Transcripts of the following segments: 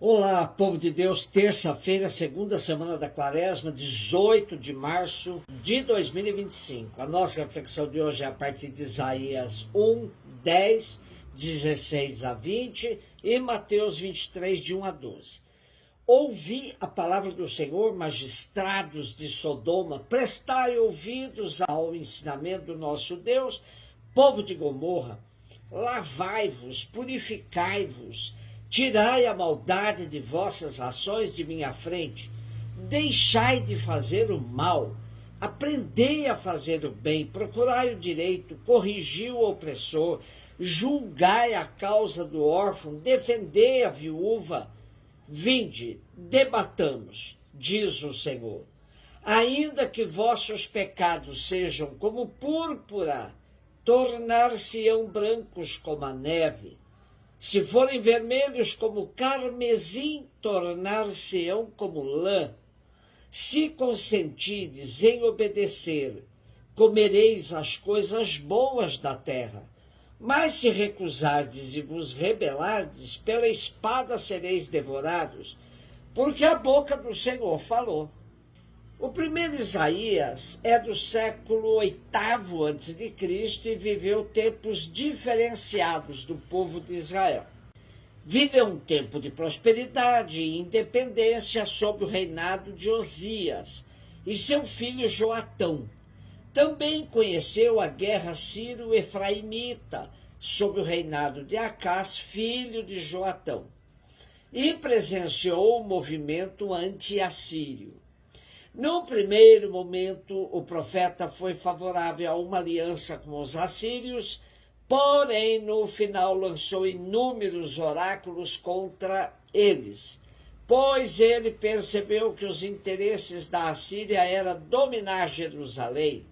Olá, povo de Deus, terça-feira, segunda semana da quaresma, 18 de março de 2025. A nossa reflexão de hoje é a partir de Isaías 1, 10, 16 a 20 e Mateus 23, de 1 a 12. Ouvi a palavra do Senhor, magistrados de Sodoma, prestai ouvidos ao ensinamento do nosso Deus, povo de Gomorra, lavai-vos, purificai-vos, tirai a maldade de vossas ações de minha frente, deixai de fazer o mal, aprendei a fazer o bem, procurai o direito, corrigi o opressor, julgai a causa do órfão, defendei a viúva. Vinde, debatamos, diz o Senhor. Ainda que vossos pecados sejam como púrpura, tornar-se-ão brancos como a neve. Se forem vermelhos como carmesim, tornar-se-ão como lã. Se consentides em obedecer, comereis as coisas boas da terra. Mas se recusardes e vos rebelardes, pela espada sereis devorados, porque a boca do Senhor falou. O primeiro Isaías é do século VIII a.C. e viveu tempos diferenciados do povo de Israel. Viveu um tempo de prosperidade e independência sob o reinado de Osias e seu filho Joatão. Também conheceu a guerra sírio-efraimita sob o reinado de Acás, filho de Joatão, e presenciou o movimento anti-assírio. Num primeiro momento, o profeta foi favorável a uma aliança com os assírios, porém, no final, lançou inúmeros oráculos contra eles, pois ele percebeu que os interesses da Assíria era dominar Jerusalém.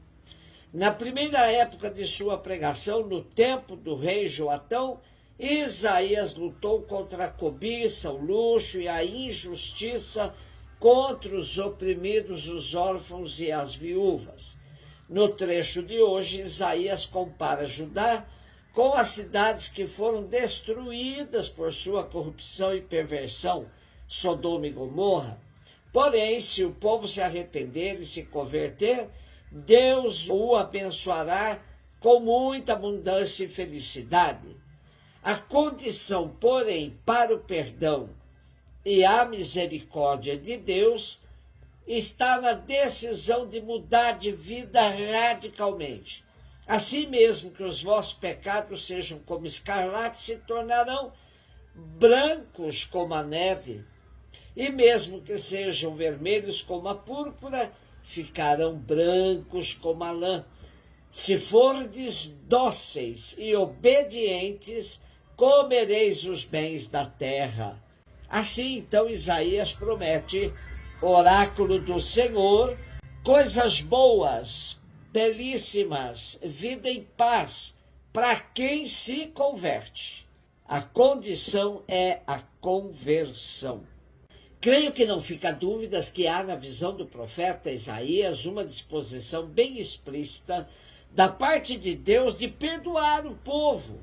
Na primeira época de sua pregação, no tempo do rei Joatão, Isaías lutou contra a cobiça, o luxo e a injustiça, contra os oprimidos, os órfãos e as viúvas. No trecho de hoje, Isaías compara Judá com as cidades que foram destruídas por sua corrupção e perversão, Sodoma e Gomorra. Porém, se o povo se arrepender e se converter, Deus o abençoará com muita abundância e felicidade. A condição, porém, para o perdão e a misericórdia de Deus está na decisão de mudar de vida radicalmente. Assim mesmo que os vossos pecados sejam como escarlate, se tornarão brancos como a neve, e mesmo que sejam vermelhos como a púrpura, ficarão brancos como a lã. Se fordes dóceis e obedientes, comereis os bens da terra. Assim, então, Isaías promete, oráculo do Senhor, coisas boas, belíssimas, vida em paz, para quem se converte. A condição é a conversão. Creio que não fica dúvidas que há na visão do profeta Isaías uma disposição bem explícita da parte de Deus de perdoar o povo,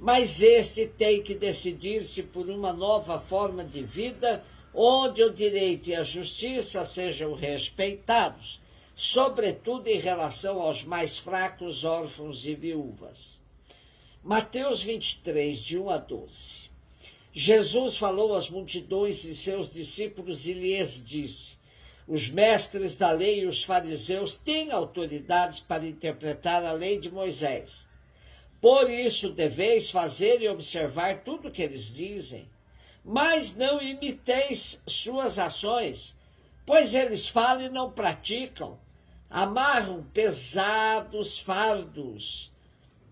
mas este tem que decidir-se por uma nova forma de vida, onde o direito e a justiça sejam respeitados, sobretudo em relação aos mais fracos, órfãos e viúvas. Mateus 23, de 1 a 12. Jesus falou às multidões e seus discípulos e lhes disse: os mestres da lei e os fariseus têm autoridades para interpretar a lei de Moisés. Por isso deveis fazer e observar tudo o que eles dizem, mas não imiteis suas ações, pois eles falam e não praticam. Amarram pesados fardos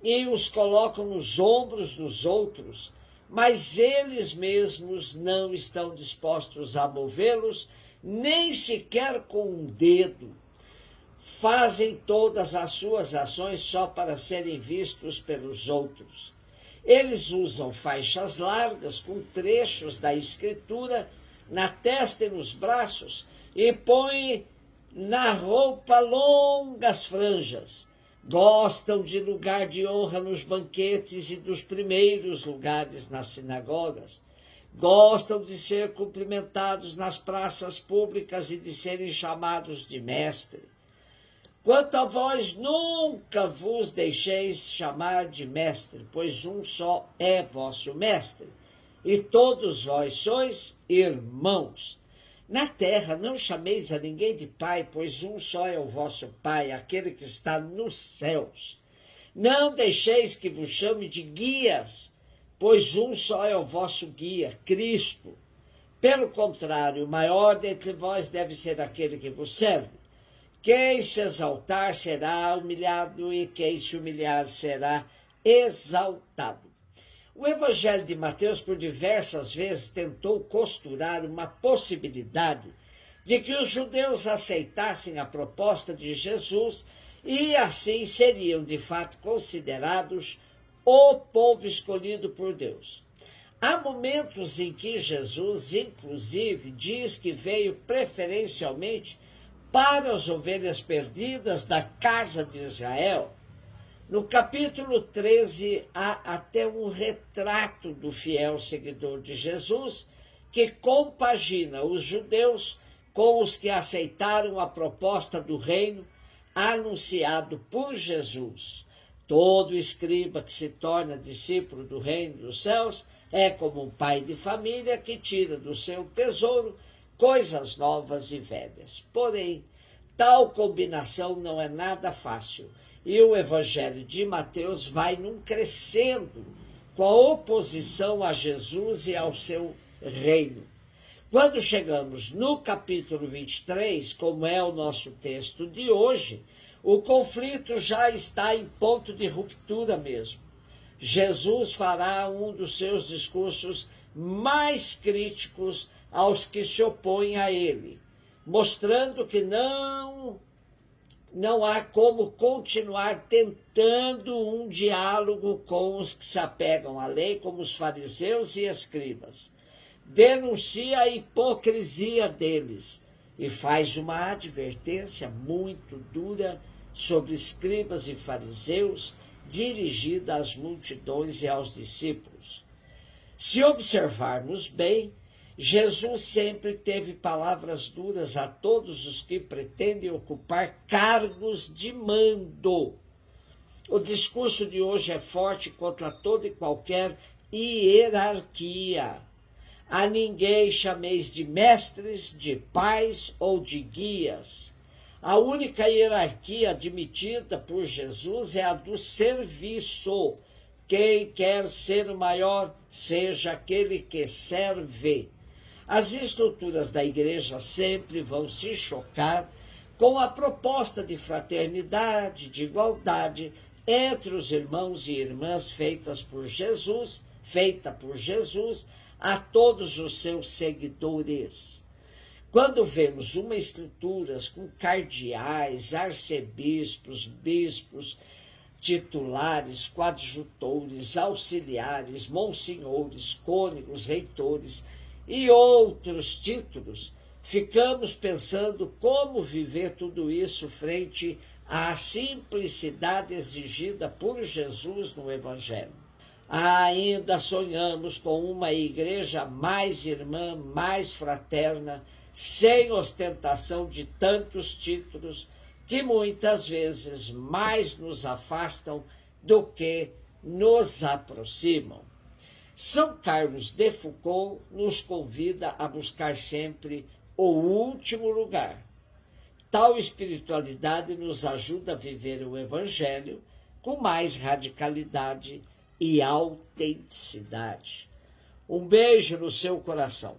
e os colocam nos ombros dos outros, mas eles mesmos não estão dispostos a movê-los, nem sequer com um dedo. Fazem todas as suas ações só para serem vistos pelos outros. Eles usam faixas largas com trechos da Escritura na testa e nos braços e põem na roupa longas franjas. Gostam de lugar de honra nos banquetes e dos primeiros lugares nas sinagogas. Gostam de ser cumprimentados nas praças públicas e de serem chamados de mestre. Quanto a vós, nunca vos deixeis chamar de mestre, pois um só é vosso mestre, e todos vós sois irmãos. Na terra não chameis a ninguém de pai, pois um só é o vosso Pai, aquele que está nos céus. Não deixeis que vos chame de guias, pois um só é o vosso guia, Cristo. Pelo contrário, o maior dentre vós deve ser aquele que vos serve. Quem se exaltar será humilhado, e quem se humilhar será exaltado. O Evangelho de Mateus, por diversas vezes, tentou costurar uma possibilidade de que os judeus aceitassem a proposta de Jesus e assim seriam, de fato, considerados o povo escolhido por Deus. Há momentos em que Jesus, inclusive, diz que veio preferencialmente para as ovelhas perdidas da casa de Israel. No capítulo 13, há até um retrato do fiel seguidor de Jesus, que compagina os judeus com os que aceitaram a proposta do reino anunciado por Jesus. Todo escriba que se torna discípulo do reino dos céus é como um pai de família que tira do seu tesouro coisas novas e velhas. Porém, tal combinação não é nada fácil, e o Evangelho de Mateus vai num crescendo com a oposição a Jesus e ao seu reino. Quando chegamos no capítulo 23, como é o nosso texto de hoje, o conflito já está em ponto de ruptura mesmo. Jesus fará um dos seus discursos mais críticos aos que se opõem a ele, mostrando que não há como continuar tentando um diálogo com os que se apegam à lei, como os fariseus e escribas. Denuncia a hipocrisia deles e faz uma advertência muito dura sobre escribas e fariseus, dirigida às multidões e aos discípulos. Se observarmos bem, Jesus sempre teve palavras duras a todos os que pretendem ocupar cargos de mando. O discurso de hoje é forte contra toda e qualquer hierarquia. A ninguém chameis de mestres, de pais ou de guias. A única hierarquia admitida por Jesus é a do serviço. Quem quer ser o maior, seja aquele que serve. As estruturas da igreja sempre vão se chocar com a proposta de fraternidade, de igualdade entre os irmãos e irmãs feita por Jesus a todos os seus seguidores. Quando vemos uma estrutura com cardeais, arcebispos, bispos, titulares, coadjutores, auxiliares, monsenhores, cônegos, reitores e outros títulos, ficamos pensando como viver tudo isso frente à simplicidade exigida por Jesus no Evangelho. Ainda sonhamos com uma igreja mais irmã, mais fraterna, sem ostentação de tantos títulos, que muitas vezes mais nos afastam do que nos aproximam. São Carlos de Foucault nos convida a buscar sempre o último lugar. Tal espiritualidade nos ajuda a viver o Evangelho com mais radicalidade e autenticidade. Um beijo no seu coração.